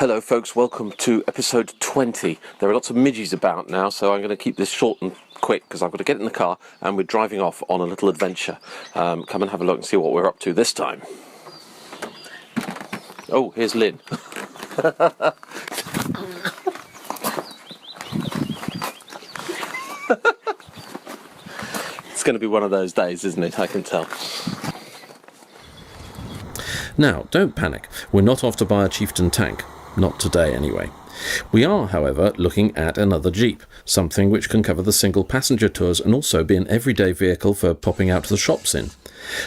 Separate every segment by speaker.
Speaker 1: Hello folks, welcome to episode 20. There are lots of midges about now, so I'm going to keep this short and quick because I've got to get in the car and we're driving off on a little adventure. Come and have a look and see what we're up to this time. Oh, here's Lynn. It's going to be one of those days, isn't it? I can tell.
Speaker 2: Now, don't panic. We're not off to buy a Chieftain tank. Not today, anyway. We are, however, looking at another Jeep, something which can cover the single passenger tours and also be an everyday vehicle for popping out to the shops in.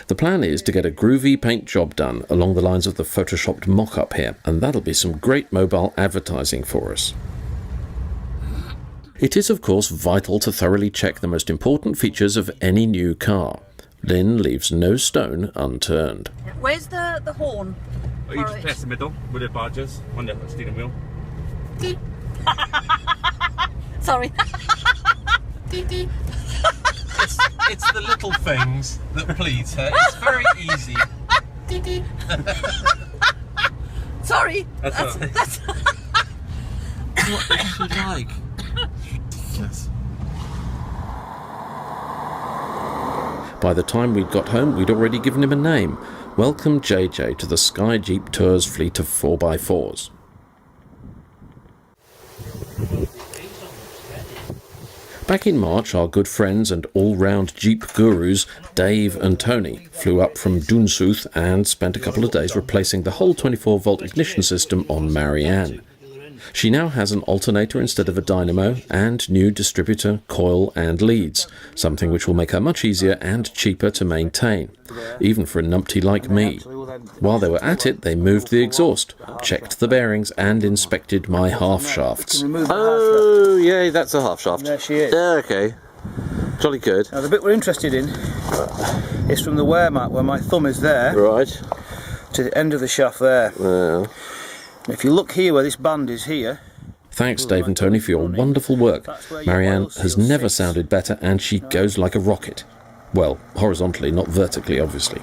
Speaker 2: The plan is to get a groovy paint job done along the lines of the photoshopped mock-up here, and that'll be some great mobile advertising for us. It is, of course, vital to thoroughly check the most important features of any new car. Lynn leaves no stone unturned.
Speaker 3: Where's the horn?
Speaker 4: You just press the middle with the barges on the steering wheel.
Speaker 3: Sorry.
Speaker 5: It's the little things that please her. It's very easy.
Speaker 3: Sorry.
Speaker 4: That's
Speaker 5: What is she like? Ridiculous.
Speaker 2: By the time we'd got home, we'd already given him a name. Welcome JJ to the Skye Jeep Tours fleet of 4x4s. Back in March, our good friends and all-round Jeep gurus, Dave and Tony, flew up from Doonsooth and spent a couple of days replacing the whole 24-volt ignition system on Marianne. She now has an alternator instead of a dynamo and new distributor, coil and leads, something which will make her much easier and cheaper to maintain, even for a numpty like me. While they were at it, they moved the exhaust, checked the bearings and inspected my half shafts.
Speaker 1: Oh, yeah, that's a half shaft.
Speaker 6: There she is.
Speaker 1: Yeah, okay. Jolly good.
Speaker 6: Now the bit we're interested in is from the wear mat where my thumb is there
Speaker 1: Right.
Speaker 6: to the end of the shaft there.
Speaker 1: Yeah.
Speaker 6: If you look here where this band is here,
Speaker 2: Thanks, Dave and Tony, for your wonderful work. Marianne has never sounded better and she goes like a rocket. Well, horizontally, not vertically, obviously.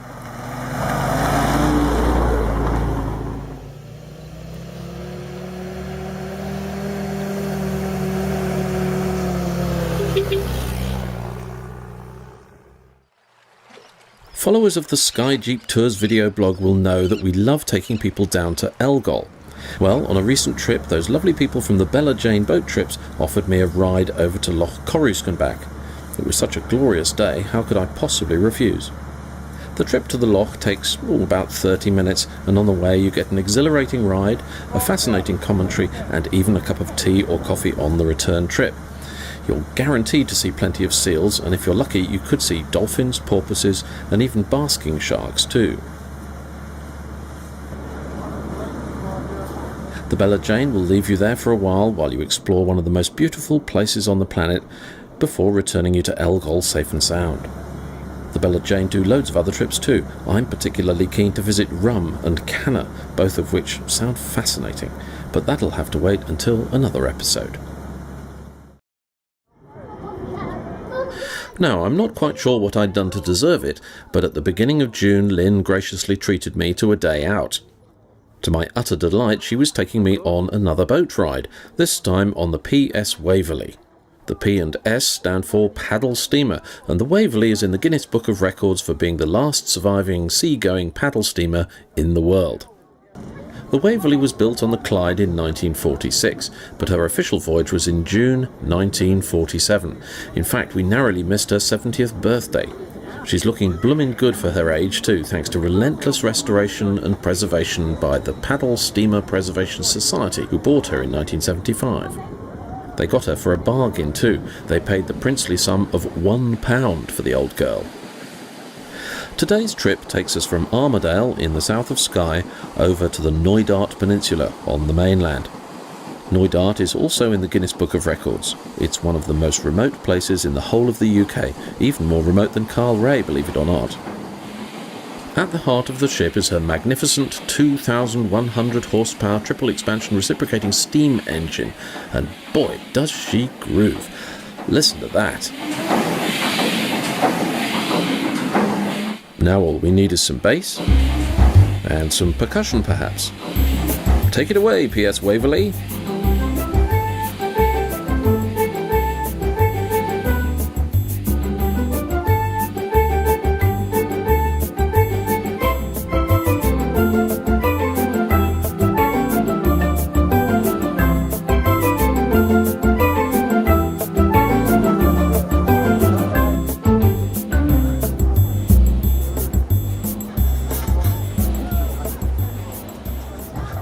Speaker 2: Followers of the Skye Jeep Tours video blog will know that we love taking people down to Elgol. Well, on a recent trip, those lovely people from the Bella Jane boat trips offered me a ride over to Loch Corrúsc and back. It was such a glorious day, how could I possibly refuse? The trip to the loch takes about 30 minutes, and on the way you get an exhilarating ride, a fascinating commentary, and even a cup of tea or coffee on the return trip. You're guaranteed to see plenty of seals, and if you're lucky you could see dolphins, porpoises and even basking sharks too. The Bella Jane will leave you there for a while you explore one of the most beautiful places on the planet before returning you to Elgol safe and sound. The Bella Jane do loads of other trips too. I'm particularly keen to visit Rum and Canna, both of which sound fascinating, but that'll have to wait until another episode. Now, I'm not quite sure what I'd done to deserve it, but at the beginning of June, Lynn graciously treated me to a day out. To my utter delight, she was taking me on another boat ride, this time on the PS Waverley. The P and S stand for paddle steamer, and the Waverley is in the Guinness Book of Records for being the last surviving sea-going paddle steamer in the world. The Waverley was built on the Clyde in 1946, but her official voyage was in June 1947. In fact, we narrowly missed her 70th birthday. She's looking bloomin' good for her age too, thanks to relentless restoration and preservation by the Paddle Steamer Preservation Society, who bought her in 1975. They got her for a bargain too. They paid the princely sum of £1 for the old girl. Today's trip takes us from Armadale in the south of Skye over to the Knoydart Peninsula on the mainland. Knoydart is also in the Guinness Book of Records. It's one of the most remote places in the whole of the UK, even more remote than Carlray, believe it or not. At the heart of the ship is her magnificent 2,100 horsepower triple expansion reciprocating steam engine, and boy does she groove. Listen to that. Now all we need is some bass and some percussion perhaps. Take it away, PS Waverley.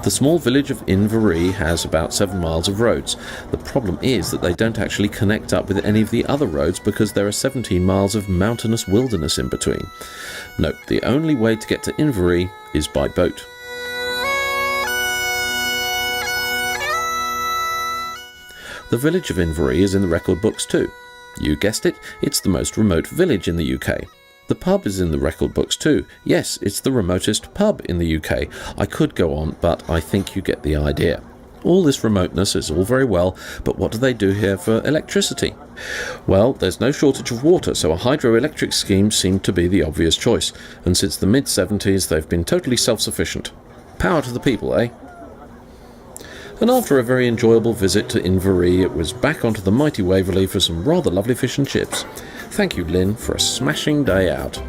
Speaker 2: The small village of Inverary has about 7 miles of roads. The problem is that they don't actually connect up with any of the other roads because there are 17 miles of mountainous wilderness in between. Nope, the only way to get to Inverary is by boat. The village of Inverary is in the record books too. You guessed it, it's the most remote village in the UK. The pub is in the record books too. Yes, it's the remotest pub in the UK. I could go on, but I think you get the idea. All this remoteness is all very well, but what do they do here for electricity? Well, there's no shortage of water, so a hydroelectric scheme seemed to be the obvious choice, and since the mid-70s they've been totally self-sufficient. Power to the people, eh? And after a very enjoyable visit to Inverary, it was back onto the mighty Waverley for some rather lovely fish and chips. Thank you, Lynn, for a smashing day out.